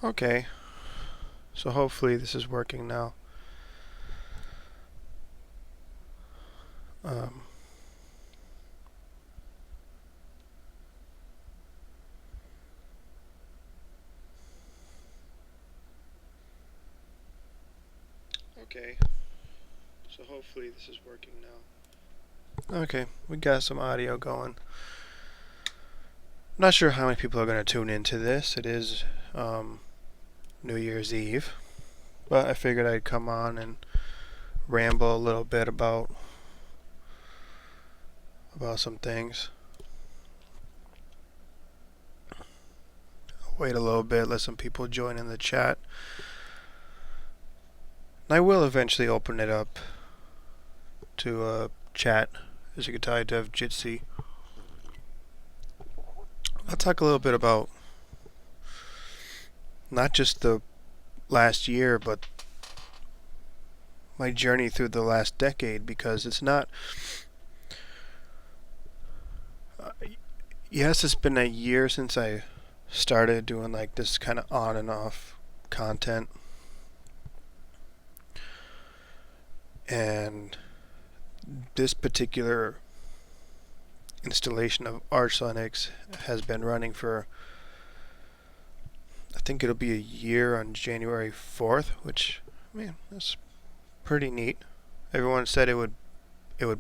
Okay, so hopefully this is working now. Um, okay, so hopefully this is working now. Okay, we got some audio going. I'm not sure how many people are going to tune into this. It is New Year's Eve, but I figured I'd come on and ramble a little bit about some things. Wait a little bit, let some people join in the chat. I will eventually open it up to chat, as you can tell. I do have Jitsi. I'll talk a little bit about not just the last year, but my journey through the last decade, because it's not. Yes, it's been a year since I started doing like this kind of on and off content, and this particular installation of Arch Linux has been running for, I think it'll be a year on January 4th, which, man, that's pretty neat. Everyone said it would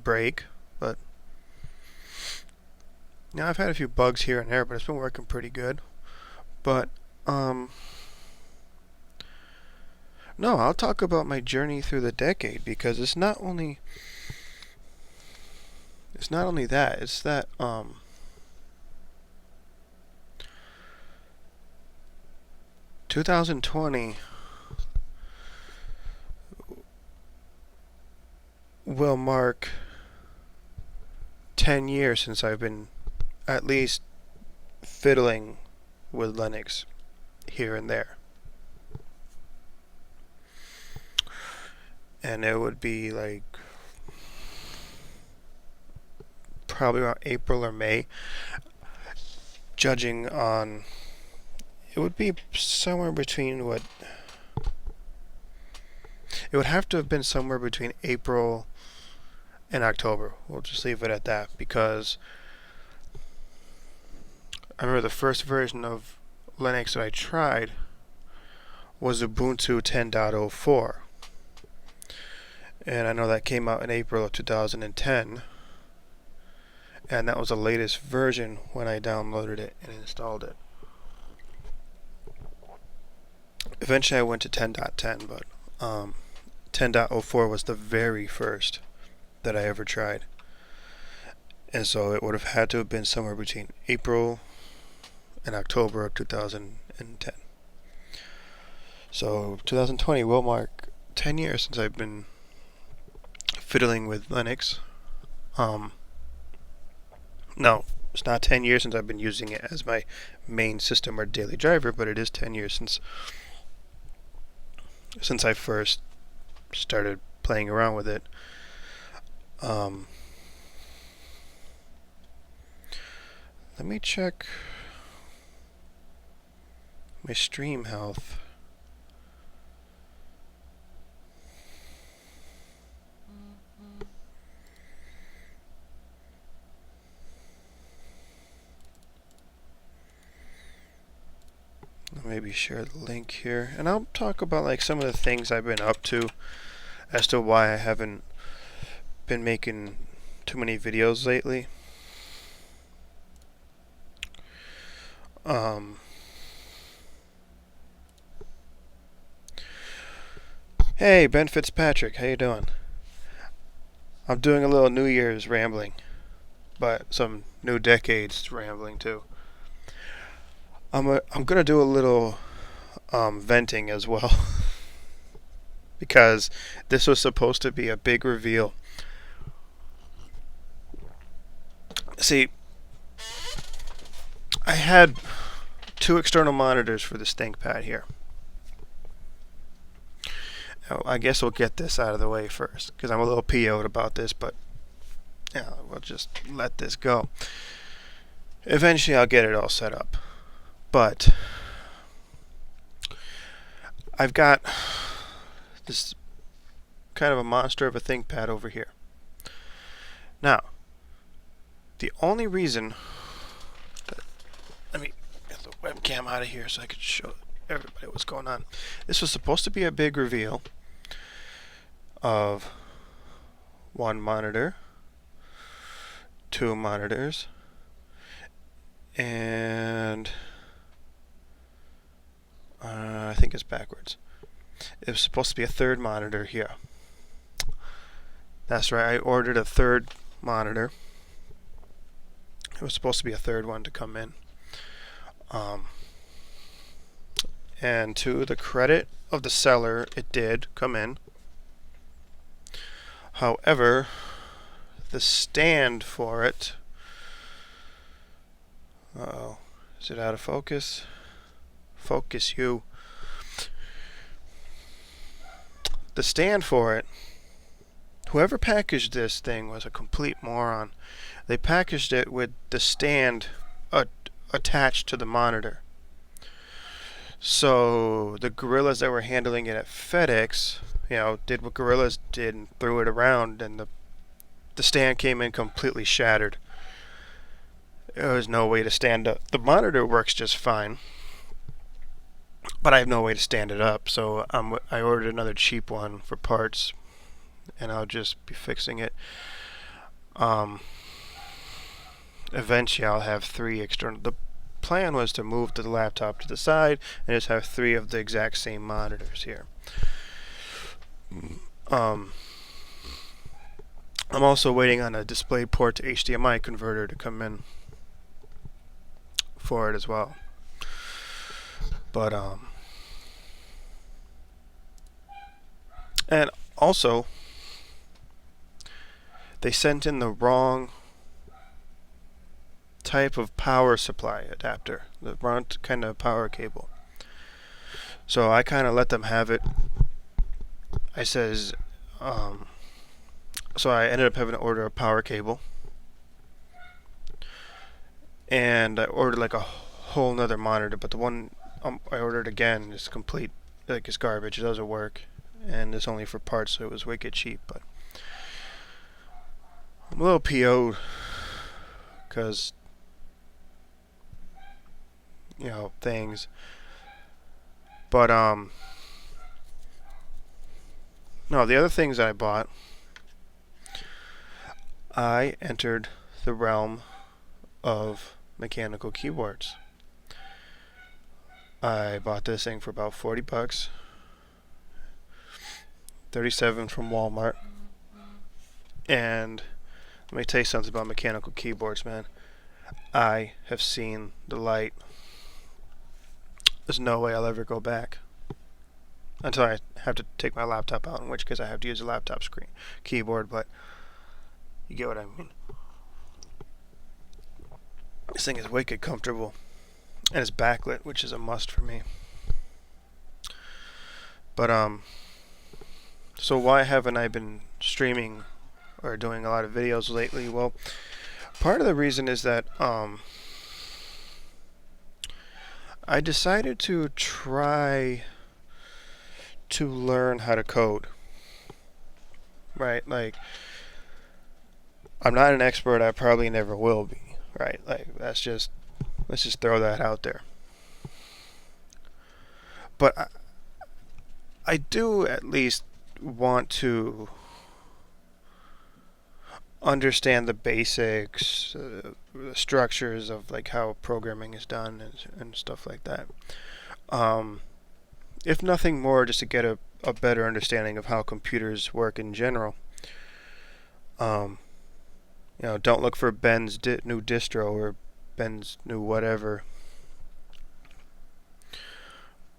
break, but I've had a few bugs here and there, but it's been working pretty good. But no, I'll talk about my journey through the decade, because it's not only that, it's that 2020 will mark 10 years since I've been at least fiddling with Linux here and there. And it would be like probably around April or May, judging on, it would be somewhere between what, it would have to have been somewhere between April and October. We'll just leave it at that, because I remember the first version of Linux that I tried was Ubuntu 10.04, and I know that came out in April of 2010, and that was the latest version when I downloaded it and installed it. Eventually I went to 10.10, but 10.04 was the very first that I ever tried, and so it would have had to have been somewhere between April and October of 2010. So 2020 will mark 10 years since I've been fiddling with Linux. No, it's not 10 years since I've been using it as my main system or daily driver, but it is 10 years since I first started playing around with it. Let me check my stream health. Maybe share the link here, and I'll talk about like some of the things I've been up to as to why I haven't been making too many videos lately. Hey, Ben Fitzpatrick, how you doing? I'm doing a little New Year's rambling, but some new decades rambling too. I'm gonna do a little venting as well, because this was supposed to be a big reveal. See, I had two external monitors for the ThinkPad here. Now, I guess we'll get this out of the way first, because I'm a little PO'd about this, but yeah, we'll just let this go. Eventually I'll get it all set up. But I've got this kind of a monster of a ThinkPad over here. Now, the only reason that, let me get the webcam out of here so I could show everybody what's going on. This was supposed to be a big reveal of one monitor, two monitors, and I think it's backwards. It was supposed to be a third monitor here. That's right, I ordered a third monitor. It was supposed to be a third one to come in. And to the credit of the seller, it did come in. However, the stand for it... Uh-oh. Is it out of focus? Focus you. The stand for it, whoever packaged this thing was a complete moron. They packaged it with the stand attached to the monitor. So the gorillas that were handling it at FedEx, did what gorillas did and threw it around, and the stand came in completely shattered. There was no way to stand up. The monitor works just fine, but I have no way to stand it up, so I ordered another cheap one for parts, and I'll just be fixing it. Eventually I'll have 3 external. The plan was to move the laptop to the side and just have 3 of the exact same monitors here. I'm also waiting on a DisplayPort to HDMI converter to come in for it as well. But and also they sent in the wrong type of power supply adapter, the wrong kind of power cable. So I kind of let them have it. I says, so I ended up having to order a power cable, and I ordered like a whole nother monitor, but the one I ordered again is complete, like it's garbage. It doesn't work, and it's only for parts, so it was wicked cheap. But I'm a little PO'd because things. But no, the other things I bought, I entered the realm of mechanical keyboards. I bought this thing for about $40, 37 from Walmart. And let me tell you something about mechanical keyboards, man. I have seen the light. There's no way I'll ever go back until I have to take my laptop out, in which case I have to use a laptop screen keyboard, but you get what I mean. This thing is wicked comfortable, and it's backlit, which is a must for me. But so why haven't I been streaming or doing a lot of videos lately? Well, part of the reason is that I decided to try to learn how to code. Right? Like, I'm not an expert, I probably never will be. Right? Like, let's just throw that out there. But I do at least want to understand the basics, the structures of like how programming is done and stuff like that. If nothing more, just to get a better understanding of how computers work in general. Don't look for Ben's new distro or Ben's new whatever.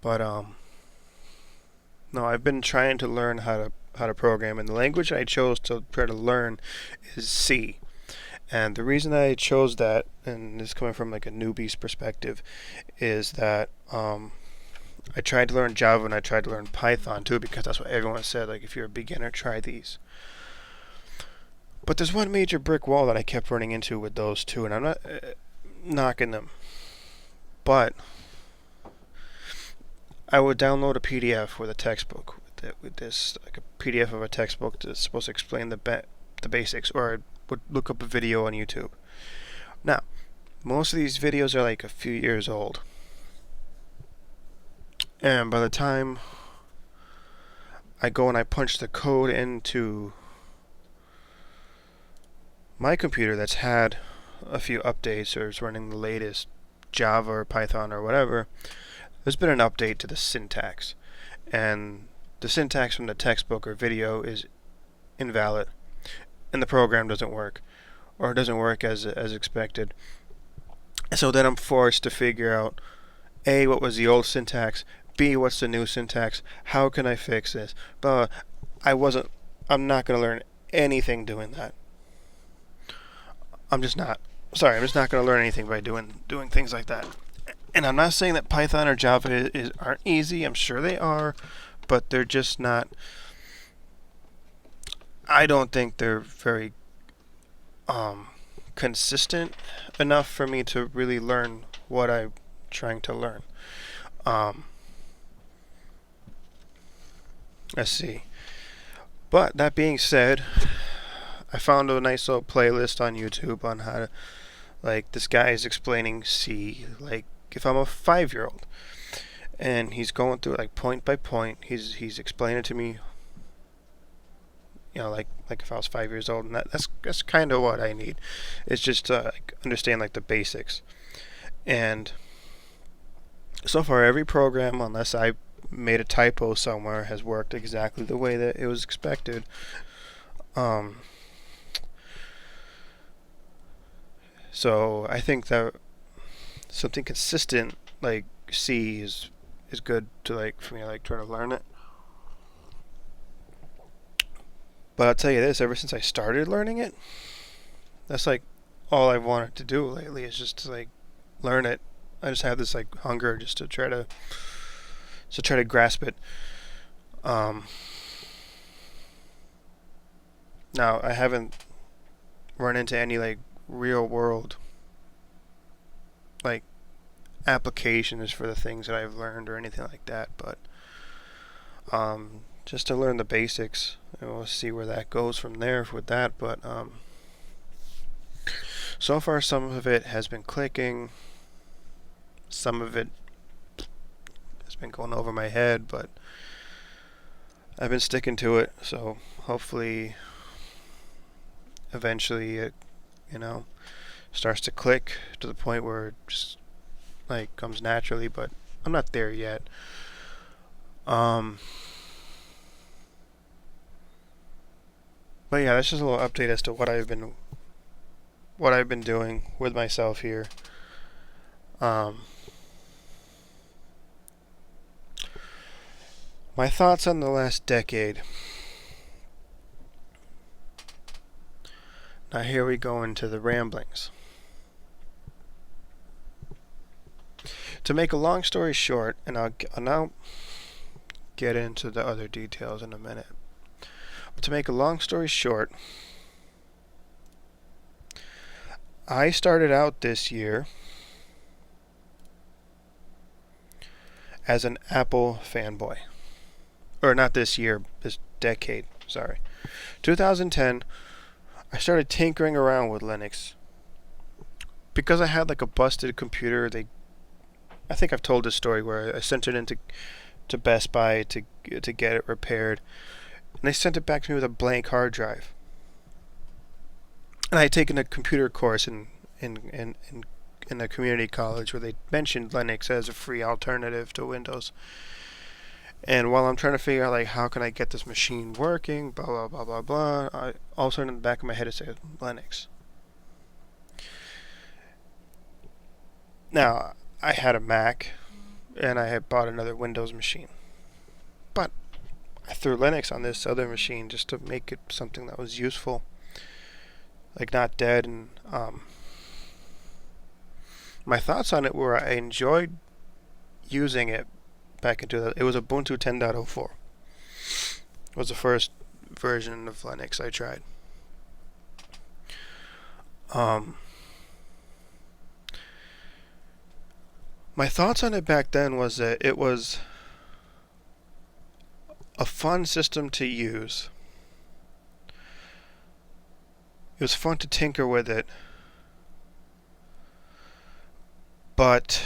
But no, I've been trying to learn how to program, and the language I chose to try to learn is C. And the reason I chose that, and this is coming from like a newbie's perspective, is that I tried to learn Java and I tried to learn Python too, because that's what everyone said, like if you're a beginner, try these. But there's one major brick wall that I kept running into with those two, and I'm not knocking them, but I would download a PDF with a textbook with this, like a PDF of a textbook that's supposed to explain the basics, or I would look up a video on YouTube. Now, most of these videos are like a few years old, and by the time I go and I punch the code into my computer that's had a few updates or is running the latest Java or Python or whatever, there's been an update to the syntax, and the syntax from the textbook or video is invalid, and the program doesn't work, or it doesn't work as expected. So then I'm forced to figure out A, what was the old syntax, B, what's the new syntax, how can I fix this? But I'm not going to learn anything doing that. I'm just not going to learn anything by doing things like that. And I'm not saying that Python or Java aren't easy. I'm sure they are, but they're just not. I don't think they're very consistent enough for me to really learn what I'm trying to learn. Let's see. But that being said, I found a nice little playlist on YouTube on how to, like, this guy is explaining C, like, if I'm a 5-year-old, and he's going through it, like, point by point. He's explaining it to me, like if I was 5 years old, and that's kind of what I need. It's just to like, understand like the basics. And so far, every program, unless I made a typo somewhere, has worked exactly the way that it was expected. So I think that something consistent like C is good to like for me to like try to learn it. But I'll tell you this, ever since I started learning it, that's like all I've wanted to do lately is just to like learn it. I just have this like hunger just to try to grasp it. Now I haven't run into any like real world like applications for the things that I've learned or anything like that, but just to learn the basics, and we'll see where that goes from there with that. But so far some of it has been clicking, some of it has been going over my head, but I've been sticking to it, so hopefully eventually it starts to click to the point where it just like comes naturally, but I'm not there yet. But yeah, that's just a little update as to what I've been doing with myself here. My thoughts on the last decade. Now here we go into the ramblings. To make a long story short, and I'll now get into the other details in a minute. But to make a long story short, I started out this year as an Apple fanboy. Or not this year, this decade, sorry. 2010, I started tinkering around with Linux. Because I had like a busted computer, I think I've told this story where I sent it into Best Buy to get it repaired, and they sent it back to me with a blank hard drive. And I had taken a computer course in a community college where they mentioned Linux as a free alternative to Windows. And while I'm trying to figure out like how can I get this machine working, blah blah blah blah blah, I all of a sudden in the back of my head it said Linux. Now I had a Mac, and I had bought another Windows machine, but I threw Linux on this other machine just to make it something that was useful, like not dead. And my thoughts on it were I enjoyed using it back into it was Ubuntu 10.04. It was the first version of Linux I tried. My thoughts on it back then was that it was a fun system to use. It was fun to tinker with it, but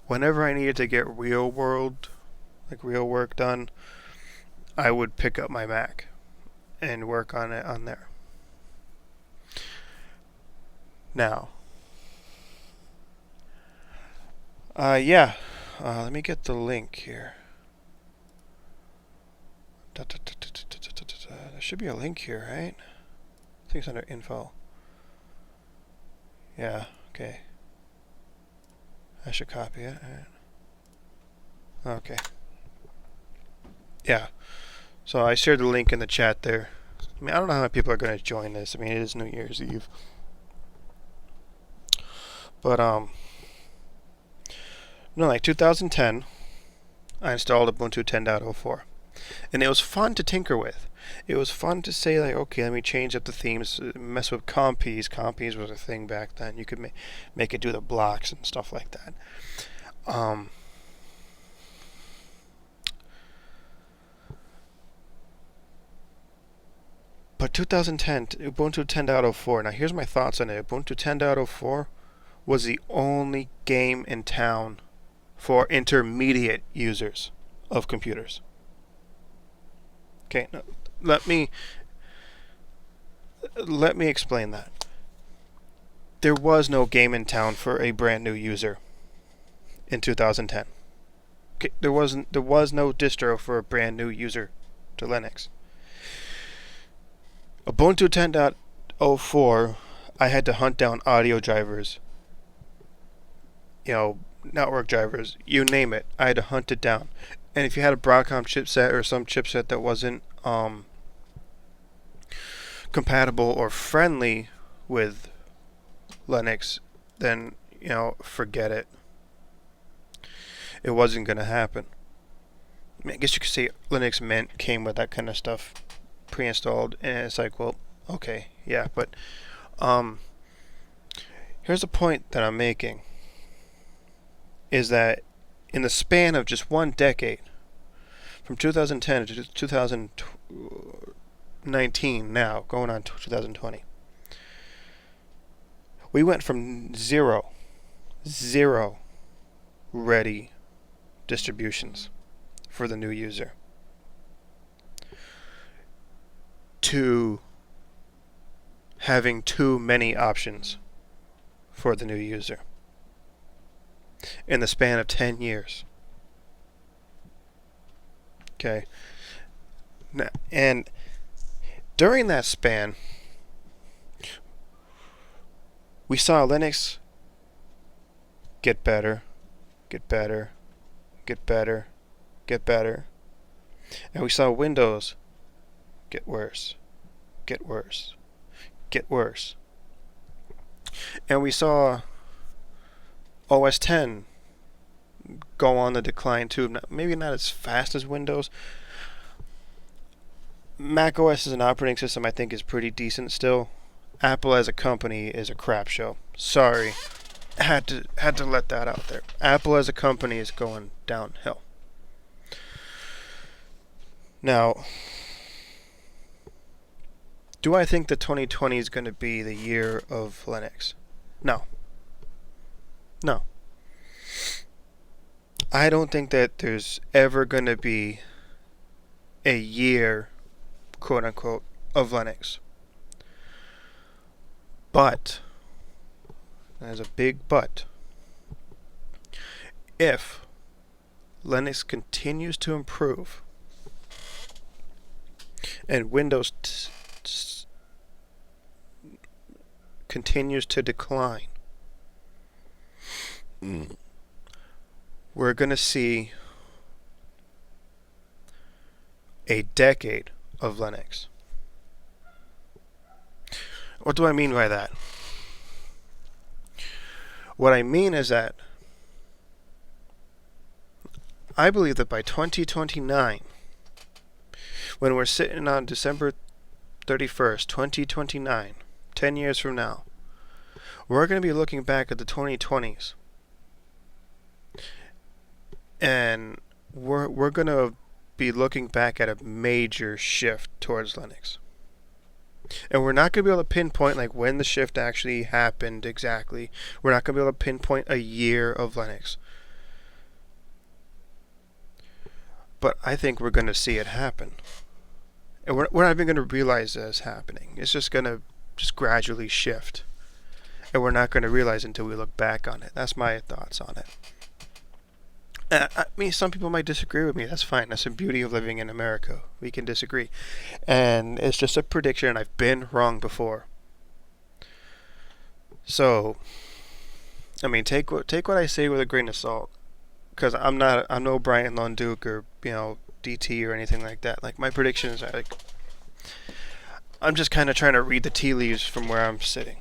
whenever I needed to get real work done, I would pick up my Mac and work on it on there. Now, let me get the link here. There should be a link here, right? I think it's under info. Yeah, okay. I should copy it. Okay. Yeah. So I shared the link in the chat there. I mean, I don't know how many people are going to join this. I mean, it is New Year's Eve. But, like 2010, I installed Ubuntu 10.04. And it was fun to tinker with. It was fun to say, like, okay, let me change up the themes, mess with compies. Compies was a thing back then. You could make it do the blocks and stuff like that. But 2010, Ubuntu 10.04. Now, here's my thoughts on it. Ubuntu 10.04 was the only game in town for intermediate users of computers. Okay, now, let me explain that. There was no game in town for a brand new user in 2010. Okay, there was no distro for a brand new user to Linux. Ubuntu 10.04, I had to hunt down audio drivers, network drivers, you name it. I had to hunt it down. And if you had a Broadcom chipset or some chipset that wasn't compatible or friendly with Linux, then, forget it. It wasn't going to happen. I guess you could say Linux Mint came with that kind of stuff pre-installed, and it's like, well, okay, yeah, but here's the point that I'm making, is that in the span of just one decade, from 2010 to 2019, now going on to 2020, we went from zero ready distributions for the new user to having too many options for the new user in the span of 10 years. Okay. And during that span, we saw Linux get better, get better, get better, get better. And we saw Windows get worse, get worse, get worse. And we saw OS X go on the decline too. Maybe not as fast as Windows. Mac OS as an operating system, I think, is pretty decent still. Apple as a company is a crap show. Sorry, had to let that out there. Apple as a company is going downhill. Now, do I think that 2020 is going to be the year of Linux? No. No. I don't think that there's ever going to be a year, quote unquote, of Linux. But, there's a big but, if Linux continues to improve and Windows continues to decline, we're going to see a decade of Linux. What do I mean by that? What I mean is that I believe that by 2029, when we're sitting on December 31st, 2029, 10 years from now, we're going to be looking back at the 2020s. And we're gonna be looking back at a major shift towards Linux. And we're not going to be able to pinpoint like when the shift actually happened exactly. We're not going to be able to pinpoint a year of Linux. But I think we're going to see it happen. And we're not even going to realize that it's happening. It's just going to just gradually shift. And we're not going to realize until we look back on it. That's my thoughts on it. I mean, some people might disagree with me. That's fine. That's the beauty of living in America. We can disagree. And it's just a prediction, and I've been wrong before. So, I mean, take what I say with a grain of salt. Because I'm no Brian Lunduke or, DT or anything like that. Like, my predictions are like, I'm just kind of trying to read the tea leaves from where I'm sitting.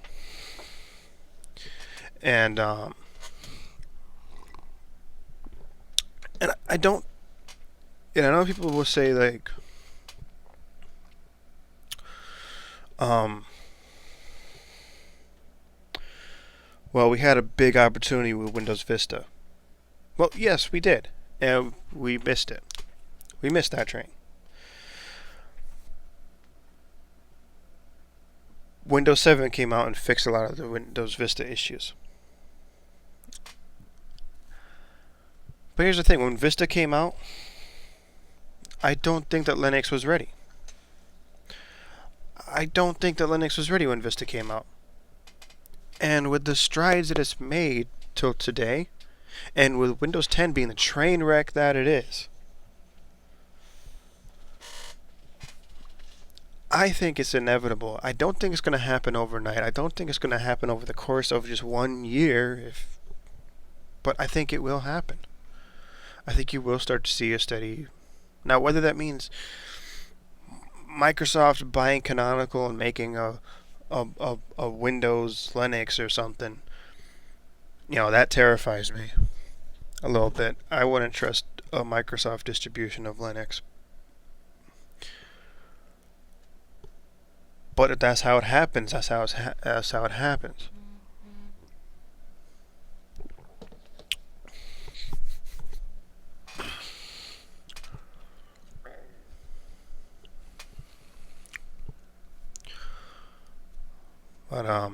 And I don't, I know people will say like, well, we had a big opportunity with Windows Vista. Well, yes, we did, and we missed it. We missed that train. Windows 7 came out and fixed a lot of the Windows Vista issues. But here's the thing, when Vista came out, I don't think that Linux was ready. I don't think that Linux was ready when Vista came out. And with the strides that it's made till today, and with Windows 10 being the train wreck that it is, I think it's inevitable. I don't think it's going to happen overnight. I don't think it's going to happen over the course of just 1 year, but I think it will happen. I think you will start to see a steady... Now, whether that means Microsoft buying Canonical and making a Windows Linux or something, that terrifies me a little bit. I wouldn't trust a Microsoft distribution of Linux. But if that's how it happens, that's how it happens. But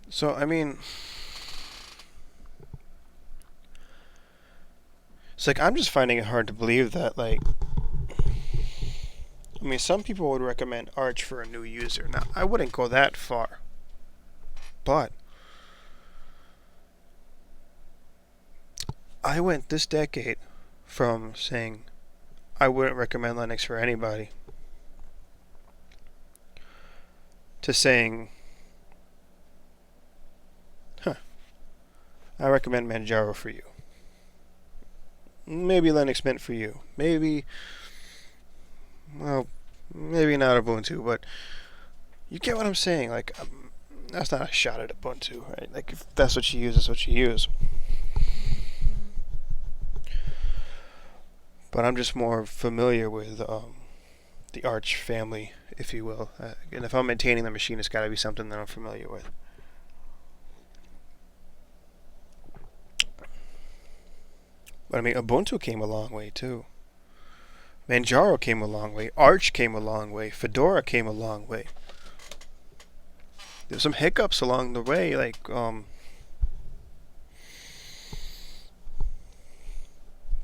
so I mean, it's like I'm just finding it hard to believe that some people would recommend Arch for a new user. Now, I wouldn't go that far. But I went this decade from saying I wouldn't recommend Linux for anybody to saying, I recommend Manjaro for you. Maybe Linux Mint for you. Maybe not Ubuntu, but you get what I'm saying. That's not a shot at Ubuntu, right? Like, if that's what you use, that's what you use. But I'm just more familiar with the Arch family, if you will. And if I'm maintaining the machine, it's got to be something that I'm familiar with. But Ubuntu came a long way too. Manjaro came a long way. Arch came a long way. Fedora came a long way. There's some hiccups along the way,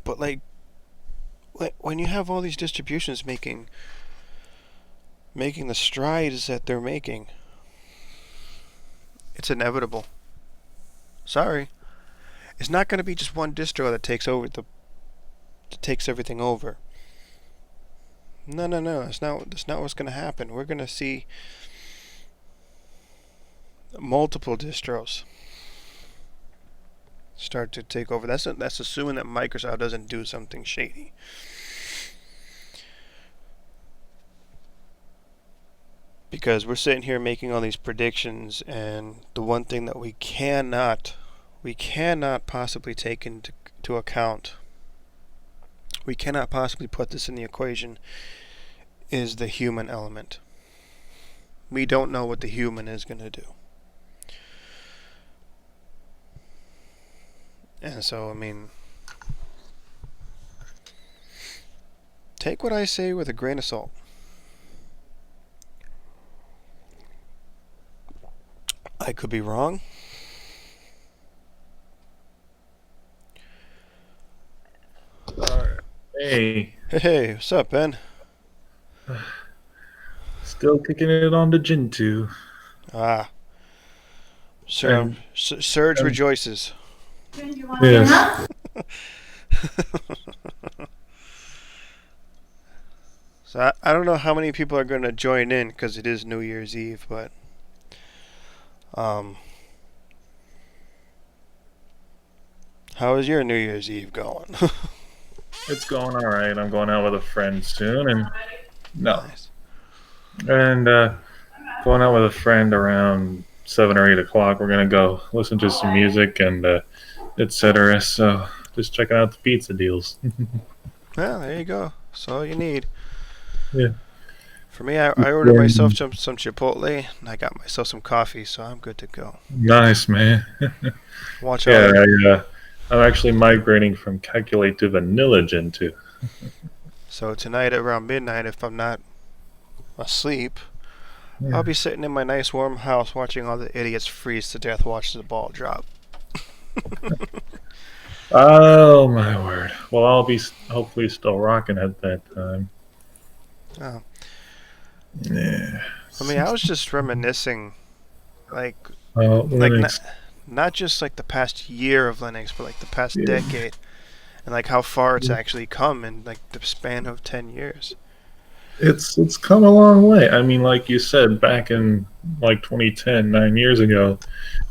but when you have all these distributions making the strides that they're making, it's inevitable. Sorry. It's not going to be just one distro that takes everything over. No. That's not what's going to happen. We're going to see multiple distros start to take over. That's assuming that Microsoft doesn't do something shady. Because we're sitting here making all these predictions, and the one thing that we cannot possibly take into account, we cannot possibly put this in the equation, is the human element. We don't know what the human is going to do. And so, I mean, take what I say with a grain of salt. I could be wrong. Hey, Hey, what's up, Ben? still kicking it on the Gin 2. Ah, Sir, And, Surge and rejoices. yes, So I don't know how many people are going to join in because it is New Year's Eve, but um, how is your New Year's Eve going? it's going all right. I'm going out with a friend soon, and no, Nice. and going out with a friend around 7 or 8 o'clock. We're gonna go listen to some music and etc. So just checking out the pizza deals. Well, there you go. That's all you need. Yeah, For me, I ordered myself some Chipotle and I got myself some coffee, so I'm good to go. nice man. Watch Yeah, out. I'm actually migrating from Calculate to Vanilla Gin 2. So tonight around midnight, if I'm not asleep, I'll Yeah. be sitting in my nice warm house watching all the idiots freeze to death watch the ball drop. Oh my word! Well, I'll be hopefully still rocking at that time. Oh, Yeah. I mean, I was just reminiscing, like, like not Linux. not just like the past year of Linux, but like the past Yeah. decade, and like how far it's actually come in like the span of 10 years. It's come a long way. I mean, like you said, back in like 2010, 9 years ago,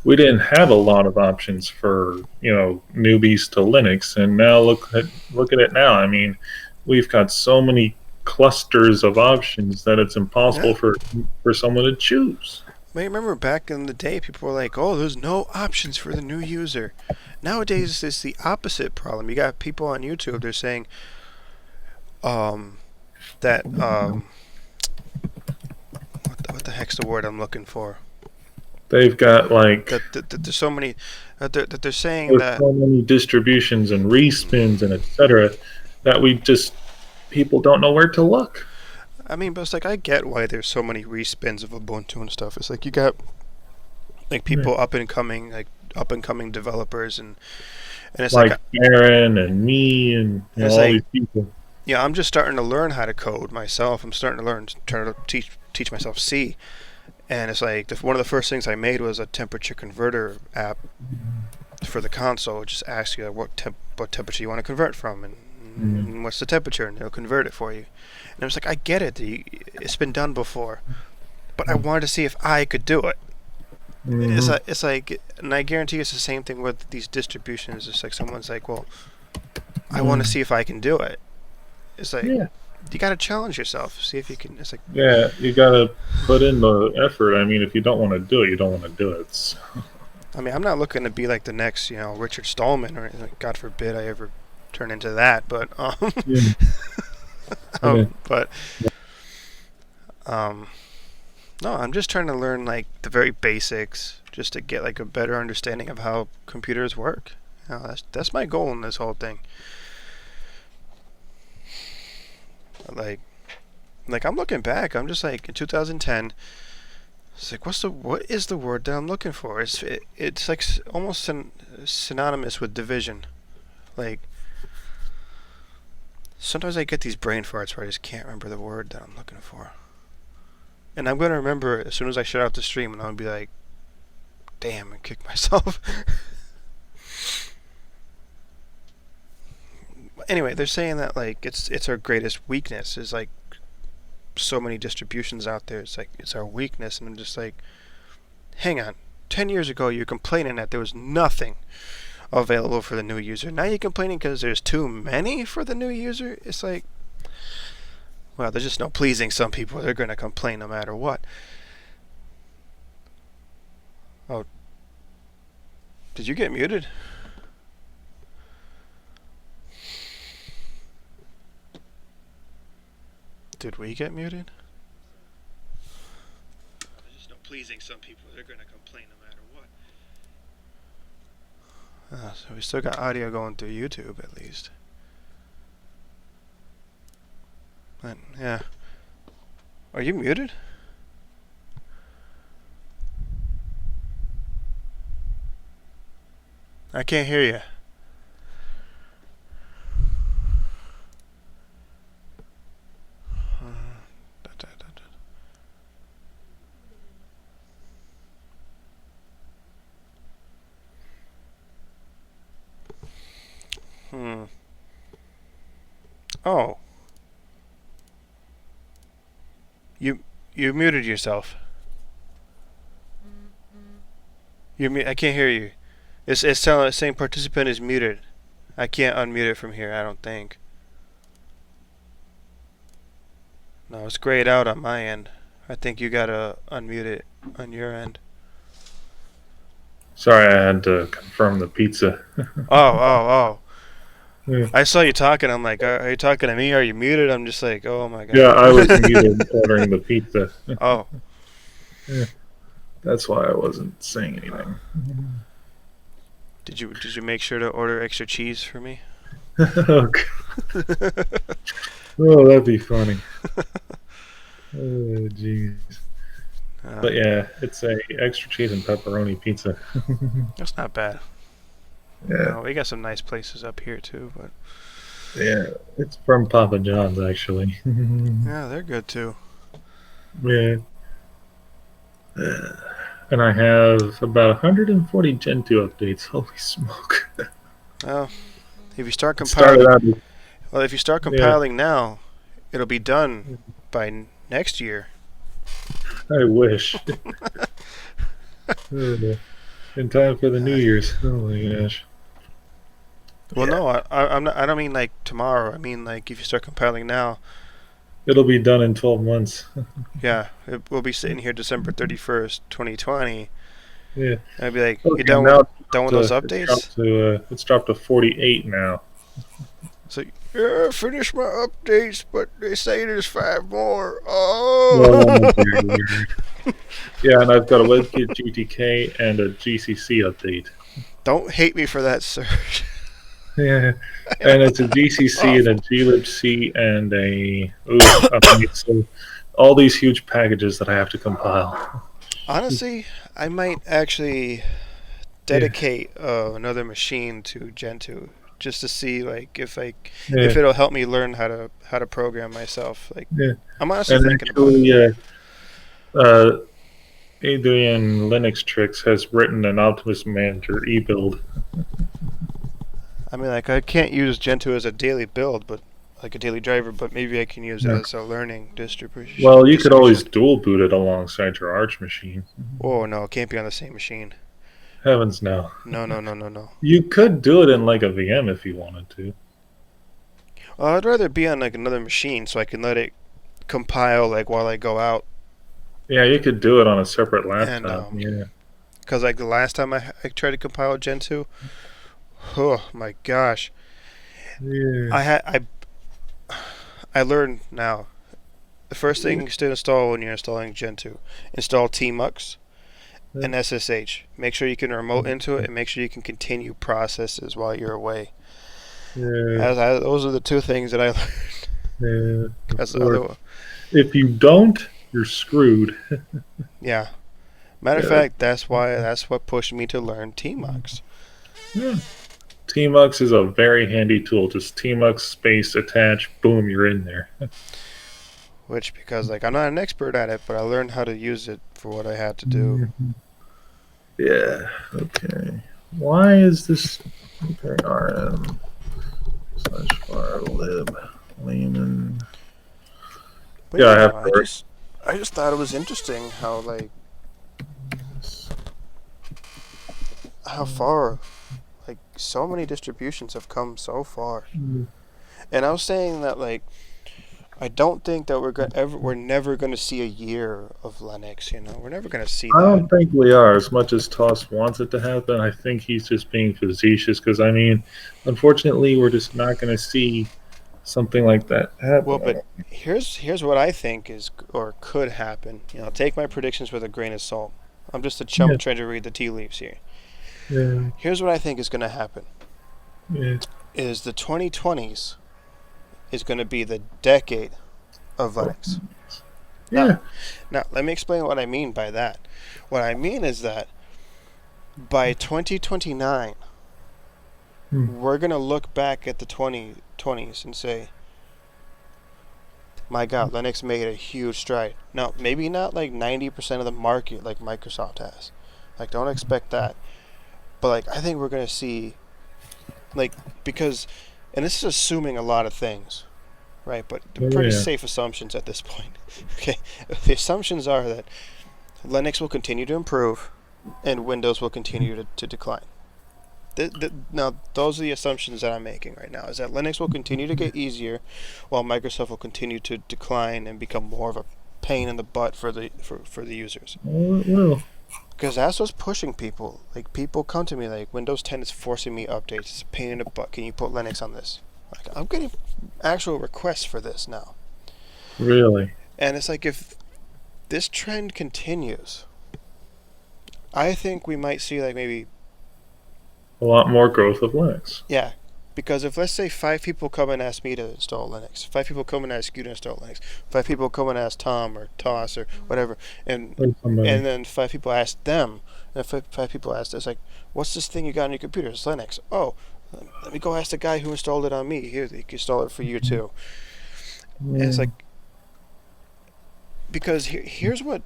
we didn't have a lot of options for newbies to Linux, and now look at it now. I mean, we've got so many clusters of options that it's Yeah. impossible for someone to choose. I remember back in the day, people were like, "Oh, there's no options for the new user." Nowadays, it's the opposite problem. You got people on YouTube. They're saying um, that what the heck's the word I'm looking for? They've got like That there's so many that they're saying there's that. so many distributions and respins and etc. that we just people don't know where to look. I mean, but it's like I get why there's so many respins of Ubuntu and stuff. It's like you got like Yeah. people up and coming developers, and it's like Like Aaron and me and it's all like these people. yeah, I'm just starting to learn how to code myself. I'm starting to learn, trying to teach myself C. And it's like one of the first things I made was a temperature converter app for the console. It just asks you what temperature you want to convert from, Mm-hmm. and what's the temperature, and it'll convert it for you. And I was like, I get it. It's been done before, but I wanted to see if I could do it. Mm-hmm. It's like, and I guarantee it's the same thing with these distributions. It's like someone's like, well, I want to see if I can do it. It's like Yeah, you got to challenge yourself, see if you can. It's like, yeah. You gotta put in the effort. I mean, if you don't want to do it, you don't want to do it. So, I mean, I'm not looking to be like the next, Richard Stallman, or like, God forbid I ever turn into that. But yeah, yeah. but um, no, I'm just trying to learn like the very basics, just to get like a better understanding of how computers work. That's my goal in this whole thing. Like I'm looking back, I'm just like in 2010. It's like what is the word that I'm looking for? It's like almost synonymous with division. Like sometimes I get these brain farts where I just can't remember the word that I'm looking for. And I'm gonna remember it as soon as I shut out the stream, and I'll be like, "Damn!" and kick myself. Anyway, they're saying that like it's our greatest weakness is like so many distributions out there. It's like it's our weakness, and I'm just like, hang on. 10 years ago, you're complaining that there was nothing available for the new user. Now you're complaining because there's too many for the new user. It's like, well, there's just no pleasing some people. They're gonna complain no matter what. Oh, did you get muted? Did we get muted? There's just no pleasing some people. They're gonna complain no matter what. So we still got audio going through YouTube at least. But yeah. Are you muted? I can't hear you. Oh. You muted yourself. I can't hear you. It's saying participant is muted. I can't unmute it from here, I don't think. No, it's grayed out on my end. I think you gotta unmute it on your end. Sorry, I had to confirm the pizza. Oh. Yeah. I saw you talking. I'm like, are you talking to me? Are you muted? I'm just like, oh my god. Yeah, I was muted ordering the pizza. Oh. Yeah. That's why I wasn't saying anything. Did you make sure to order extra cheese for me? Oh, oh, that'd be funny. Oh, jeez. But yeah, it's a extra cheese and pepperoni pizza. That's not bad. Yeah. No, we got some nice places up here too, but Yeah, it's from Papa John's actually. yeah, they're good too. Yeah. And I have about 140 Gen 2 updates. Holy smoke. Well, if you start compiling, now, it'll be done by next year. I wish. In time for the New Year's. Oh my gosh. Well, no, I'm not. I don't mean like tomorrow. I mean like if you start compiling now. It'll be done in 12 months. Yeah, we'll be sitting here December 31st, 2020. Yeah. I'd be like, Okay, you done with those updates? It's dropped to 48 now. So, yeah, finish my updates, but they say there's 5 more. Oh! Yeah, and I've got a WebKit GTK and a GCC update. Don't hate me for that, sir. Yeah, and it's a GCC and a glibc and so all these huge packages that I have to compile. Honestly, I might actually dedicate another machine to Gentoo just to see like if it'll help me learn how to program myself. Like, I'm honestly thinking about it. Adrian Linux Tricks has written an Optimus Manager e-build. I mean, like, I can't use Gentoo as a daily build, but like a daily driver, but maybe I can use it as a learning distribution. Well, you could always dual boot it alongside your Arch machine. Oh, no, it can't be on the same machine. Heavens, no. No. You could do it in like a VM if you wanted to. Well, I'd rather be on like another machine so I can let it compile like while I go out. Yeah, you could do it on a separate laptop. And, because like the last time I tried to compile Gentoo, oh my gosh. Yeah. I learned now. The first thing to install when you're installing Gentoo, install tmux and SSH. Make sure you can remote into it and make sure you can continue processes while you're away. Yeah. Those are the 2 things that I learned. Yeah. If you don't, you're screwed. Yeah. Matter of fact, that's what pushed me to learn tmux. Yeah. Tmux is a very handy tool. Just tmux space attach, boom, you're in there. Which, because like I'm not an expert at it, but I learned how to use it for what I had to do. Yeah. Okay. Why is this rm /var lib But yeah, I just thought it was interesting how far like so many distributions have come so far. And I was saying that like I don't think that we're never going to see a year of Linux, We're never going to see that. I don't think we are, as much as Toss wants it to happen. I think he's just being facetious because, I mean, unfortunately, we're just not going to see something like that happen. Well, but here's what I think is or could happen. Take my predictions with a grain of salt. I'm just a chump trying to read the tea leaves here. Yeah. Here's what I think is going to happen: Yeah. is the 2020s is going to be the decade of Linux. Yeah. Now, let me explain what I mean by that. What I mean is that by 2029, we're going to look back at the 2020s and say, my God, Linux made a huge stride. Now, maybe not like 90% of the market like Microsoft has. Like, don't expect that. But, like, I think we're going to see, like, because, and this is assuming a lot of things, right? But they're pretty safe assumptions at this point. Okay? The assumptions are that Linux will continue to improve and Windows will continue to decline. Now, those are the assumptions that I'm making right now, is that Linux will continue to get easier while Microsoft will continue to decline and become more of a pain in the butt for the users. Well, it will. Because that's what's pushing people. Like, people come to me like, Windows 10 is forcing me updates. It's a pain in the butt. Can you put Linux on this? Like, I'm getting actual requests for this now. Really? And it's like, if this trend continues, I think we might see like maybe A lot more growth of Linux. Yeah, because if, let's say, 5 people come and ask me to install Linux, 5 people come and ask you to install Linux, 5 people come and ask Tom or Toss or whatever, and then 5 people ask them, and 5 people ask us, like, what's this thing you got on your computer? It's Linux. Oh, let me go ask the guy who installed it on me. Here, he can install it for you too. And it's like, because here's what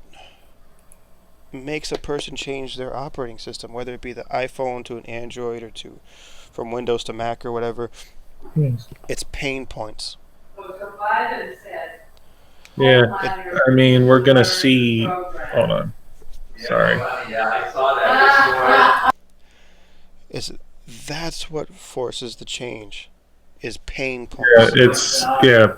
makes a person change their operating system, whether it be the iPhone to an Android or from Windows to Mac or whatever. Yes. It's pain points. Yeah, I mean, we're gonna see. Hold on. Sorry. That's what forces the change, is pain points. Yeah, it's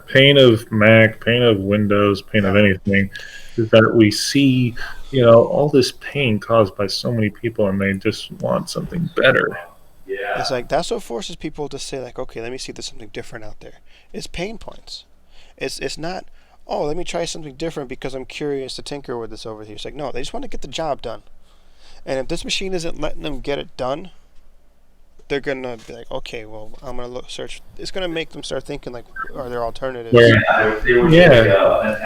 pain of Mac, pain of Windows, pain of anything. Is that we see, all this pain caused by so many people, and they just want something better. Yeah. It's like, that's what forces people to say, like, okay, let me see if there's something different out there. It's pain points. It's not, oh, let me try something different because I'm curious to tinker with this over here. It's like, no, they just want to get the job done. And if this machine isn't letting them get it done, they're going to be like, okay, well, I'm going to search. It's going to make them start thinking, like, are there alternatives? Yeah.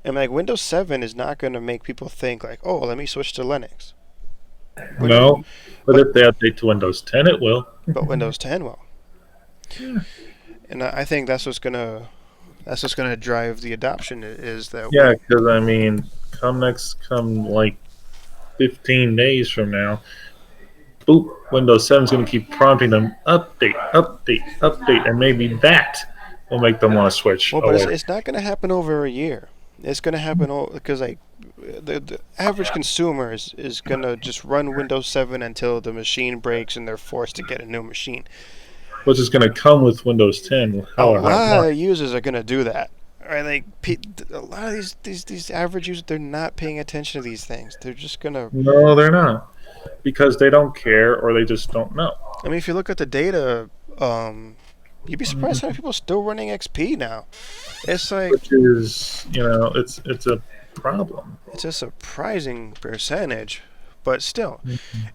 And, like, Windows 7 is not going to make people think, like, oh, let me switch to Linux. No, but if they update to Windows 10, it will. But Windows 10 will. Yeah. And I think that's what's gonna drive the adoption, is that. Yeah, because I mean, come like 15 days from now, boop, Windows 7 is going to keep prompting them update, and maybe that will make them want to switch. Well, but it's not going to happen over a year. It's going to happen because, like, the average consumer is going to just run Windows 7 until the machine breaks and they're forced to get a new machine. Which is going to come with Windows 10. A lot of users are going to do that. Right? Like, a lot of these average users, they're not paying attention to these things. They're just going to... No, they're not. Because they don't care, or they just don't know. I mean, if you look at the data, you'd be surprised how many people are still running XP now. It's like... Which is, it's a problem. It's a surprising percentage, but still,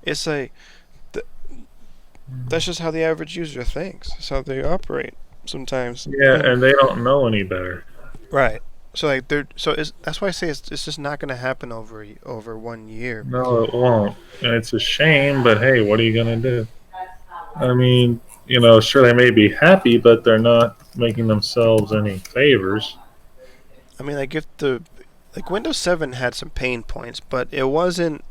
it's like... That's just how the average user thinks. That's how they operate sometimes. Yeah, and they don't know any better. Right. So like that's why I say it's just not going to happen over 1 year. No, it won't. And it's a shame, but hey, what are you going to do? I mean, sure, they may be happy, but they're not making themselves any favors. I mean, like, Windows 7 had some pain points, but it wasn't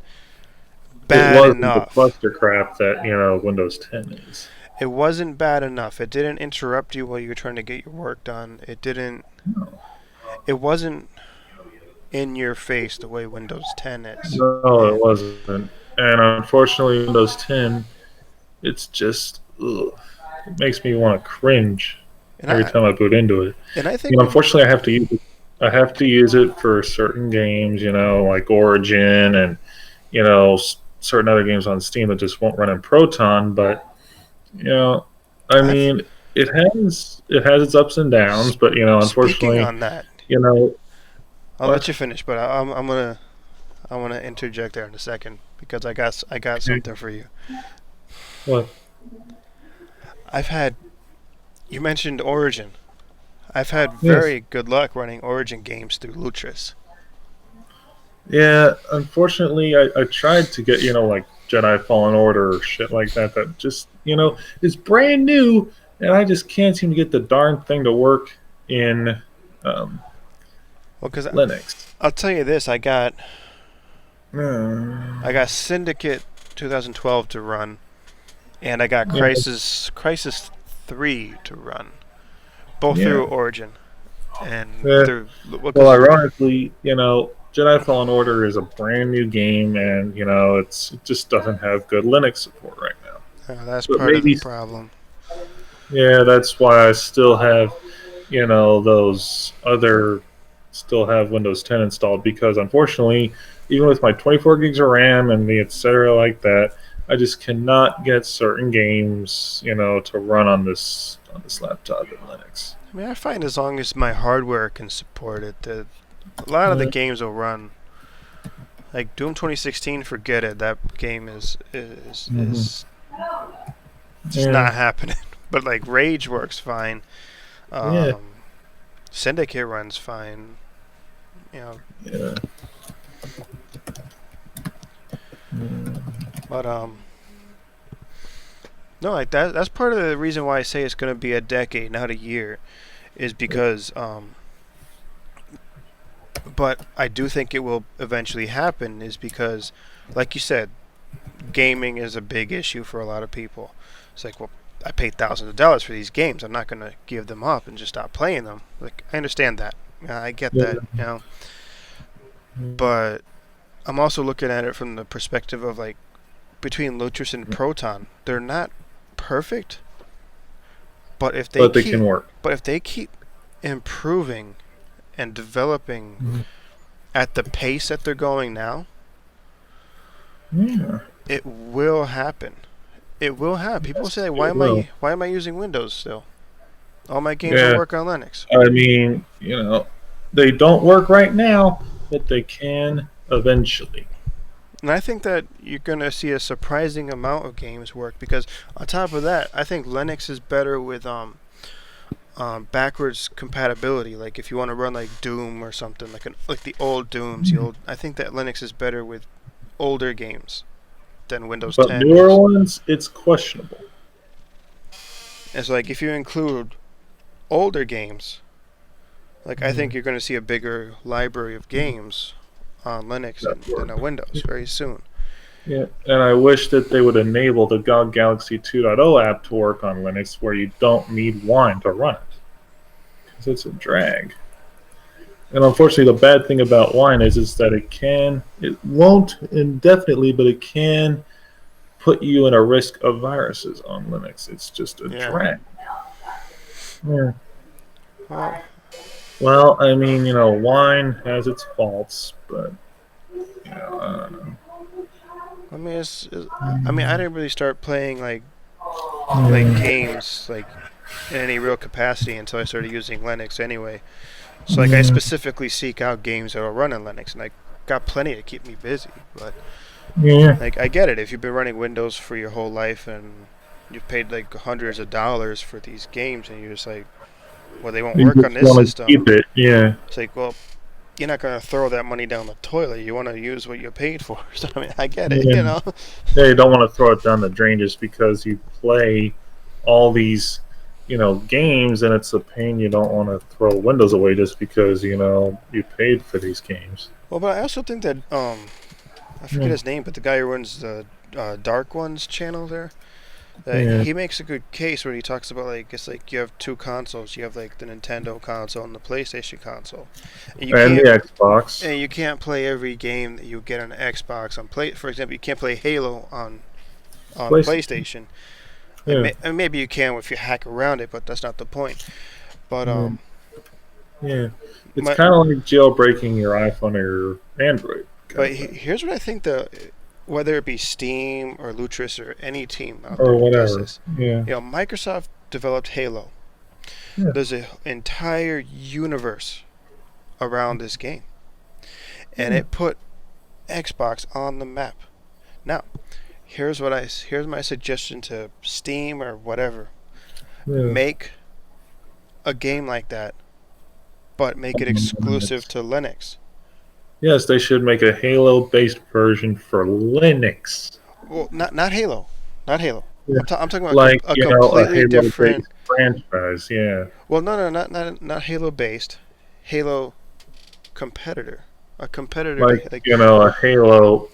bad enough. The cluster crap that Windows 10 is. It wasn't bad enough. It didn't interrupt you while you were trying to get your work done. It didn't. No. It wasn't in your face the way Windows 10 is. No, it wasn't. And unfortunately, Windows 10, it's just it makes me want to cringe every time I boot into it. And I think, unfortunately, I have to use it. I have to use it for certain games, like Origin and certain other games on Steam that just won't run in Proton. But I mean, it has its ups and downs. But unfortunately, speaking on that, I'll let you finish, but I'm I want to interject there in a second because I got something for you. What? I've had you mentioned Origin. I've had Yes. very good luck running Origin games through Lutris. Yeah, unfortunately, I tried to get, like Jedi Fallen Order or shit like that, that just, is brand new, and I just can't seem to get the darn thing to work in um, Well, because Linux. I'll tell you this, I Uh, got Syndicate 2012 to run, and I got yeah, Crisis 3 to run, both yeah. through Origin and Yeah. through well, Well, because ironically, Jedi Fallen Order is a brand new game, and, it just doesn't have good Linux support right now. that's But part of the maybe, problem. yeah, that's why I still have those other still have Windows 10 installed because unfortunately, even with my 24 gigs of RAM and the etc. like that, I just cannot get certain games, to run on this laptop in Linux. I mean, I find as long as my hardware can support it, that a lot of the Yeah, games will run. Like Doom 2016, forget it. That game hmm is just yeah, not happening. But like Rage works fine. yeah, Um, Syndicate runs fine. You know, yeah. Mm. but no, like that's part of the reason why I say it's gonna be a decade, not a year, is because but I do think it will eventually happen is because, like you said, gaming is a big issue for a lot of people. It's like, well, I paid thousands of dollars for these games. I'm not gonna give them up and just stop playing them. Like, I understand that. I get Yeah. that, But I'm also looking at it from the perspective of like between Lutris and Proton, they're not perfect, but if they But they can keep work. but if they keep improving and developing Mhm. at the pace that they're going now, Yeah, it will happen. It will happen. People say, it "Why am will. I using Windows still? All my games will Yeah, work on Linux." I mean, they don't work right now, but they can eventually. And I think that you're going to see a surprising amount of games work because on top of that, I think Linux is better with backwards compatibility. Like if you want to run like Doom or something like the old Dooms, I think that Linux is better with older games than Windows But 10 newer is. ones, it's questionable. And so like if you include older games, like I think Mhm. you're going to see a bigger library of games on Linux That than work. on Windows very soon. Yeah, and I wish that they would enable the GOG Galaxy 2.0 app to work on Linux where you don't need Wine to run it. Because it's a drag. And unfortunately, the bad thing about Wine is that it won't indefinitely, but it can put you in a risk of viruses on Linux. It's just a Yeah. drag. Yeah. Well, Well, I mean, wine has its faults, but I don't know. I mean, I mean, I didn't really start playing like games like in any real capacity until I started using Linux anyway. So like I Yeah, specifically seek out games that will run on Linux, and I got plenty to keep me busy. But yeah. like I get it if you've been running Windows for your whole life and you've paid like hundreds of dollars for these games, and you're just like, well, they won't You work on just this want to system. keep it. Yeah. It's like, well, you're not gonna throw that money down the toilet. You want to use what you paid for. So I mean, I get it, Yeah. Yeah, you don't want to throw it down the drain just because you play all these, games, and it's a pain. You don't want to throw Windows away just because you paid for these games. Well, but I also think that I forget Yeah. his name, but the guy who runs the Dark Ones channel there, Yeah. he makes a good case where he talks about like it's like you have two consoles. You have like the Nintendo console and the PlayStation console, and And the Xbox. you can't play every game that you get on Xbox on play. For example, you can't play Halo on PlayStation. PlayStation. Yeah. And maybe you can if you hack around it, but that's not the point. But Yeah. Yeah. It's my, kind of like jailbreaking your iPhone or your Android kind but of thing. here's what I think whether it be Steam or Lutris or any team out Or there that does whatever. this, Yeah. Microsoft developed Halo. Yeah. There's an entire universe around this game, and Yeah. it put Xbox on the map. Now, here's my suggestion to Steam or whatever. Yeah. Make a game like that, but make it exclusive to Linux. Yes, they should make a Halo-based version for Linux. Well, not Halo, not Halo. Yeah. I'm talking about Like, a a completely different. Halo-based franchise. Yeah. Well, no, not Halo based. Halo competitor, a competitor Like, to like a Halo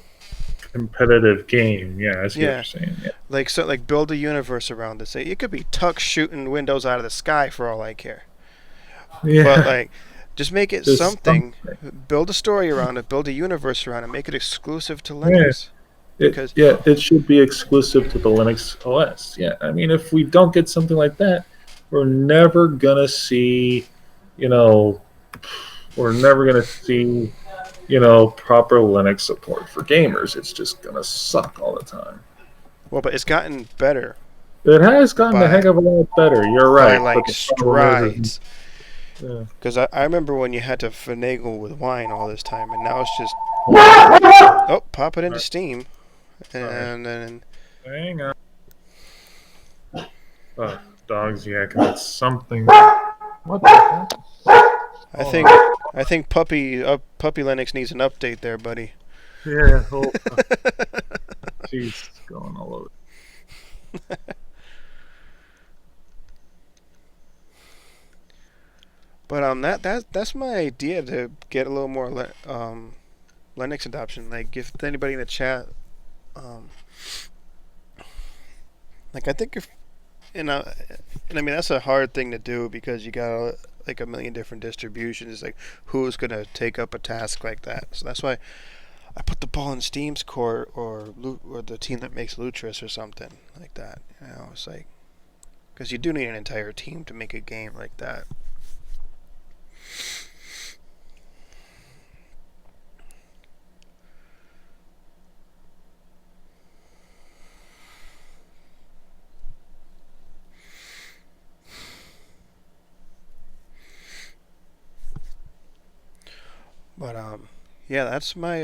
competitive game. Yeah, I see what you're yeah, saying. Yeah. like build a universe around it. Say it could be Tuck shooting windows out of the sky for all I care. But Yeah. like, just make it Just something. something. Build a story around it. Build a universe around it. Make it exclusive to Yeah. Linux. Because It should be exclusive to the Linux OS. Yeah, I mean, if we don't get something like that, we're never gonna see, you know, we're never gonna see, proper Linux support for gamers. It's just gonna suck all the time. well, but it's gotten better It has gotten a by heck of a lot better. You're by right, but like the problem is, strides. yeah. Because I remember when you had to finagle with wine all this time, and now it's just oh, pop it into Sorry. Steam, Sorry. and then Hang on. Oh, dog's yakking at something. What the heck? I think Puppy Linux needs an update there, buddy. Yeah, she's going all over. But that's my idea to get a little more Linux adoption. Like if anybody in the chat, um, like I think if and I mean that's a hard thing to do because you got like a million different distributions. Like who's gonna take up a task like that? So that's why I put the ball in Steam's court or the team that makes Lutris or something like that. It's like because you do need an entire team to make a game like that. But yeah, that's my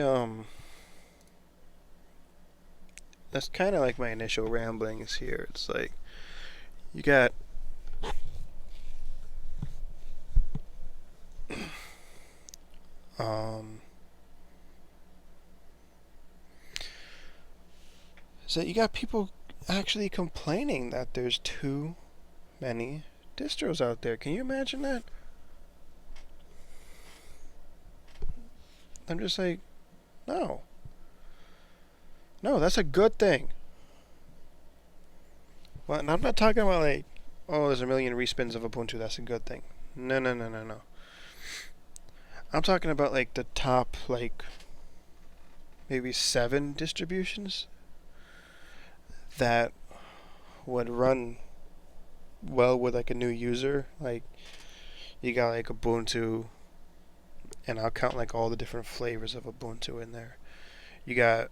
that's kind of like my initial ramblings here. It's like you got um so you got people actually complaining that there's too many distros out there. Can you imagine that? I'm just like, no. No, that's a good thing. Well, and I'm not talking about like, oh, there's a million respins of Ubuntu. That's a good thing. No, no, no, no, no. I'm talking about like the top, like, maybe 7 distributions that would run well with like a new user. Like, you got like Ubuntu, and I'll count like all the different flavors of Ubuntu in there. You got,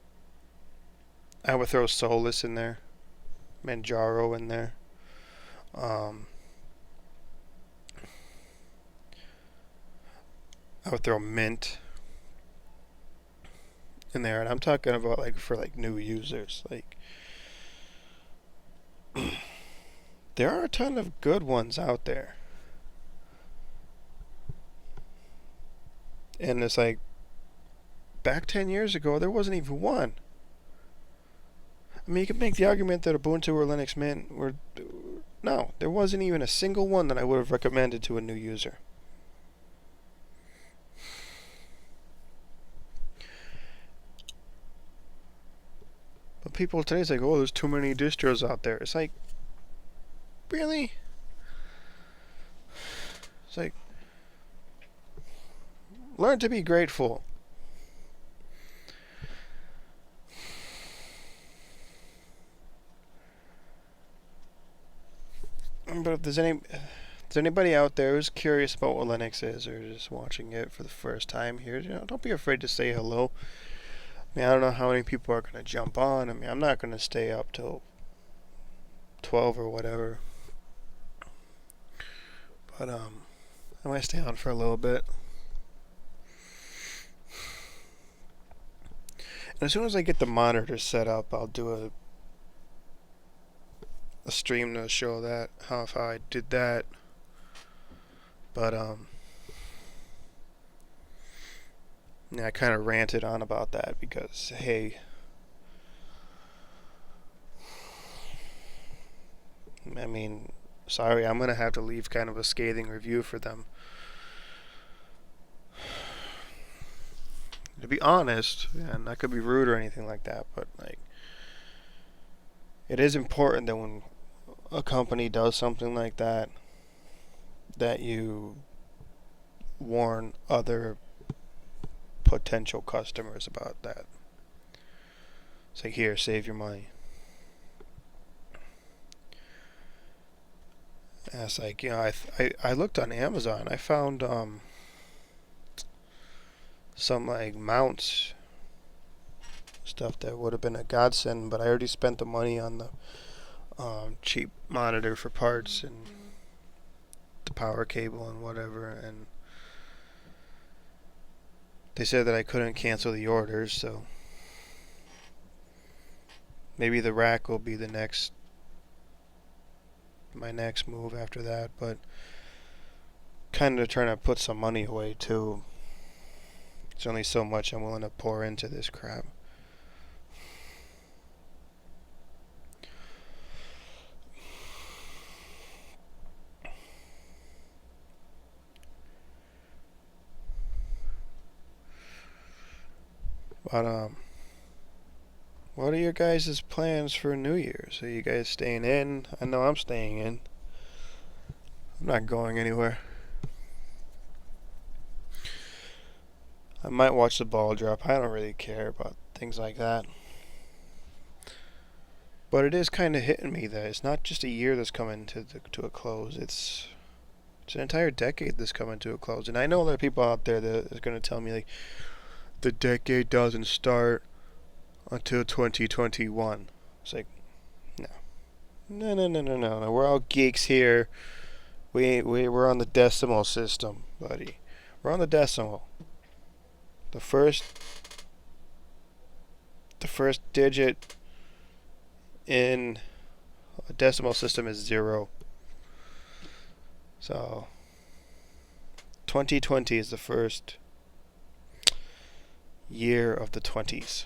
I would throw Solus in there, Manjaro in there. Um, I would throw Mint in there, and I'm talking about like for like new users. Like, there are a ton of good ones out there, and it's like back 10 years ago there wasn't even one. I mean, you could make the argument that Ubuntu or Linux Mint were. No, there wasn't even a single one that I would have recommended to a new user. But people today say, oh, there's too many distros out there. It's like, really? It's like, learn to be grateful. But if there's anybody out there who's curious about what Linux is or just watching it for the first time here, don't be afraid to say hello. I mean, I don't know how many people are going to jump on. I mean, I'm not going to stay up till 12 or whatever. But I might stay on for a little bit. And as soon as I get the monitor set up, I'll do a stream to show that how I did that. But yeah, I kind of ranted on about that because hey, I mean, sorry, I'm gonna have to leave kind of a scathing review for them. To be honest, and I could be rude or anything like that, but like, it is important that when a company does something like that, that you warn other potential customers about that. It's like, here, save your money. And it's like, you know, I looked on Amazon. I found some like mounts stuff that would have been a godsend, but I already spent the money on the cheap monitor for parts and the power cable and whatever, and they said that I couldn't cancel the orders, so maybe the rack will be my next move after that, but kind of trying to put some money away too. There's only so much I'm willing to pour into this crap. But what are your guys' plans for New Year's? Are you guys staying in? I know I'm staying in. I'm not going anywhere. I might watch the ball drop. I don't really care about things like that. But it is kind of hitting me that it's not just a year that's coming to a close. It's an entire decade that's coming to a close. And I know there are people out there that is going to tell me like the decade doesn't start until 2021. It's like, no. No. We're all geeks here. We're on the decimal system, buddy. We're on the decimal. The first digit in a decimal system is 0. So 2020 is the first year of the 20s.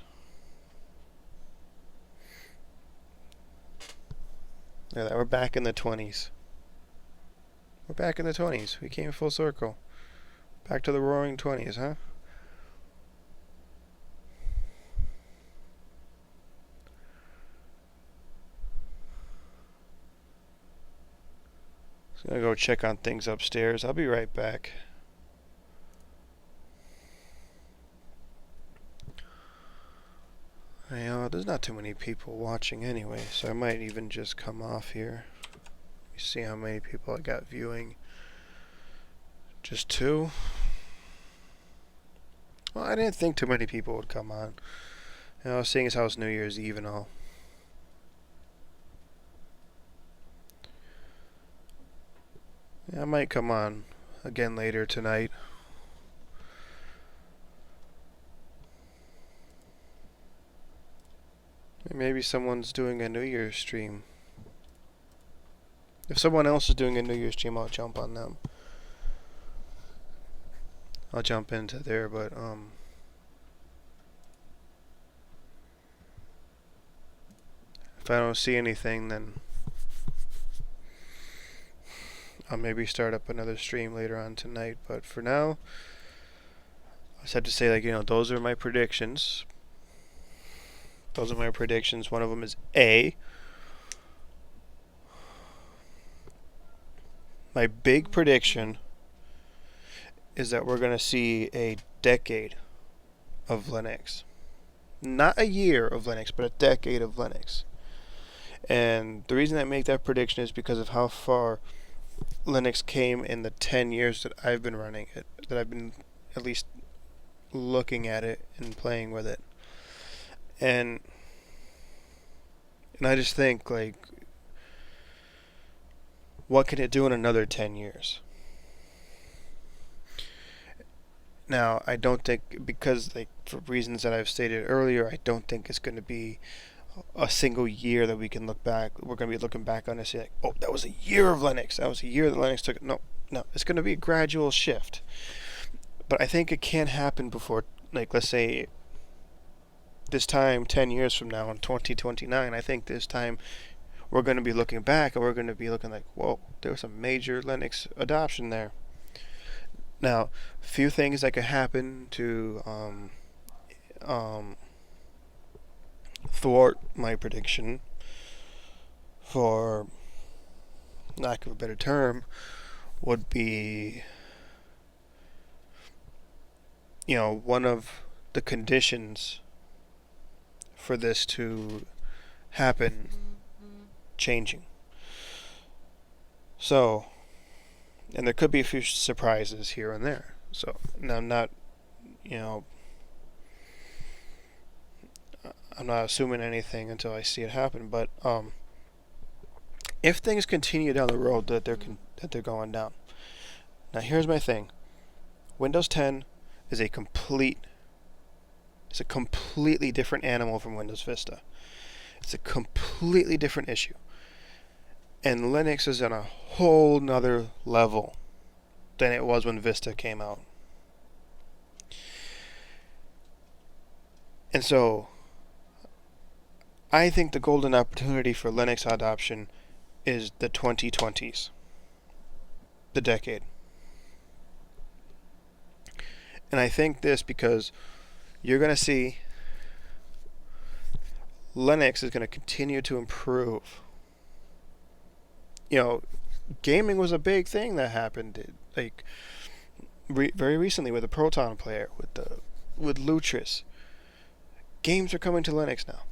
Yeah, we're back in the 20s. We're back in the 20s. We came full circle. Back to the roaring 20s, huh? I'm gonna go check on things upstairs. I'll be right back. You know, there's not too many people watching anyway, so I might even just come off here. Let me see how many people I got viewing. Just 2? Well, I didn't think too many people would come on. You know, seeing as how it's New Year's Eve and all. Yeah, I might come on again later tonight. Maybe someone's doing a New Year's stream. If someone else is doing a New Year's stream, I'll jump on them. I'll jump into there, but if I don't see anything, then I'll maybe start up another stream later on tonight. But for now, I just have to say, like, you know, those are my predictions. Those are my predictions. One of them is A. My big prediction is that we're going to see a decade of Linux. Not a year of Linux, but a decade of Linux. And the reason I make that prediction is because of how far Linux came in the 10 years that I've been running it, that I've been at least looking at it and playing with it. And I just think, like, what can it do in another 10 years? Now, I don't think, because like for reasons that I've stated earlier, I don't think it's going to be a single year that we can look back. We're going to be looking back on and say, like, oh, that was a year of Linux. That was a year that Linux took. No, no, it's going to be a gradual shift. But I think it can happen before, like, let's say this time 10 years from now in 2029. I think this time we're going to be looking back and we're going to be looking like, whoa, there was some major Linux adoption there. Now, few things that could happen to thwart my prediction, for lack of a better term, would be, one of the conditions for this to happen changing. So, and there could be a few surprises here and there. So, now I'm not assuming anything until I see it happen. But if things continue down the road that they're going down, now here's my thing: Windows 10 is a completely different animal from Windows Vista. It's a completely different issue. And Linux is on a whole nother level than it was when Vista came out. And so, I think the golden opportunity for Linux adoption is the 2020s, the decade. And I think this because you're going to see Linux is going to continue to improve. Gaming was a big thing that happened, like very recently with the Proton player, with Lutris. Games are coming to Linux now.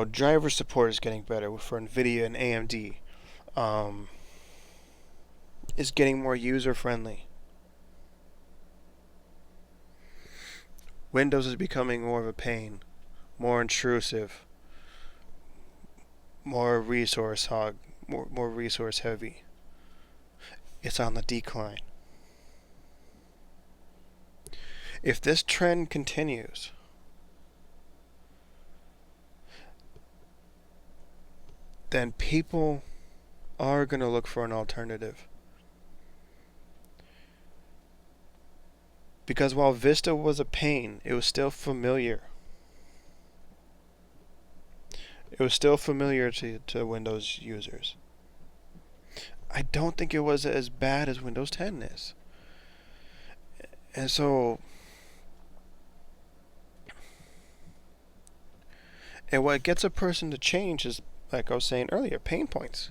Driver support is getting better for NVIDIA and AMD. Is getting more user friendly. Windows is becoming more of a pain, more intrusive, more resource heavy. It's on the decline. If this trend continues, then people are going to look for an alternative. Because while Vista was a pain, it was still familiar. It was still familiar to Windows users. I don't think it was as bad as Windows 10 is. And so, and what gets a person to change is, like I was saying earlier, pain points.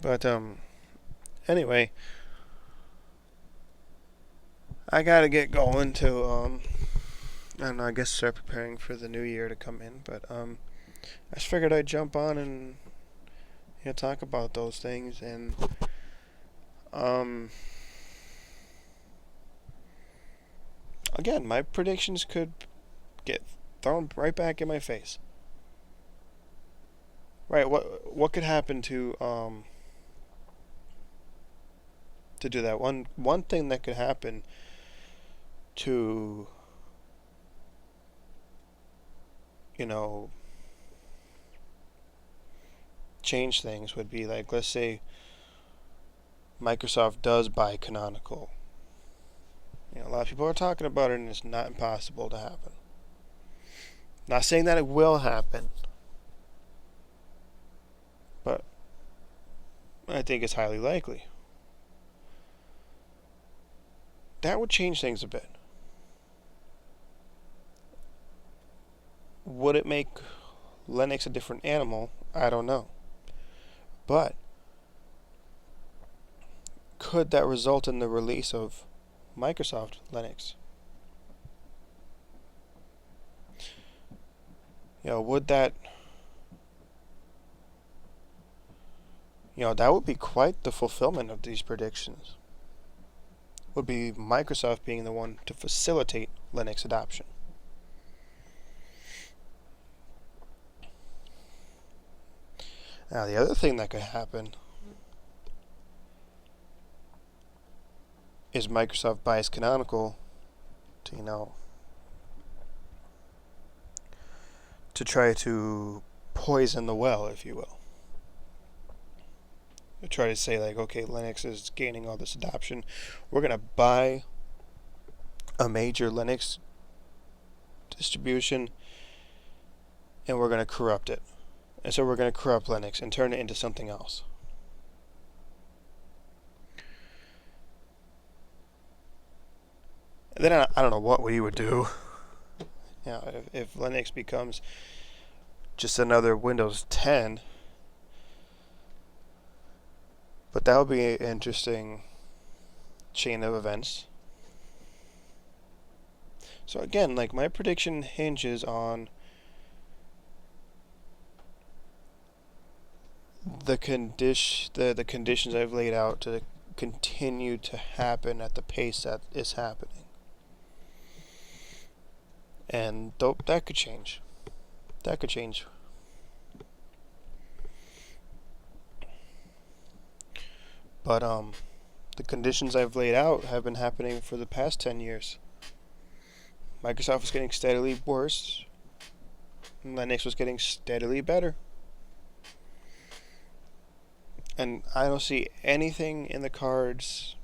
But anyway, I gotta get going to I don't know, I guess start preparing for the new year to come in. But I just figured I'd jump on and talk about those things. And again, my predictions could get thrown right back in my face. Right? What could happen to do that? One thing that could happen to change things would be, like, let's say Microsoft does buy Canonical. A lot of people are talking about it, and it's not impossible to happen. Not saying that it will happen, but I think it's highly likely. That would change things a bit. Would it make Linux a different animal? I don't know. But could that result in the release of Microsoft Linux? Would that that would be quite the fulfillment of these predictions. would be Microsoft being the one to facilitate Linux adoption. Now, the other thing that could happen is Microsoft buys Canonical to, to try to poison the well, if you will. To try to say, like, okay, Linux is gaining all this adoption. We're going to buy a major Linux distribution and we're going to corrupt it. And so we're going to corrupt Linux and turn it into something else. And then I don't know what we would do. If Linux becomes just another Windows 10. But that would be an interesting chain of events. So again, like, my prediction hinges on the conditions I've laid out to continue to happen at the pace that is happening. And that could change. That could change. But the conditions I've laid out have been happening for the past 10 years. Microsoft was getting steadily worse. Linux was getting steadily better. And I don't see anything in the cards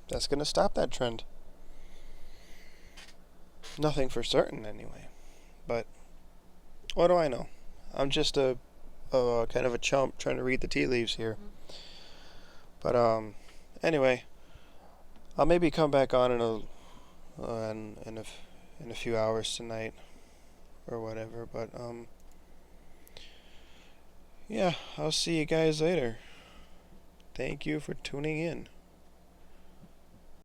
that's going to stop that trend. Nothing for certain, anyway. But what do I know? I'm just a kind of a chump trying to read the tea leaves here. But anyway, I'll maybe come back on in a few hours tonight or whatever. But yeah, I'll see you guys later. Thank you for tuning in.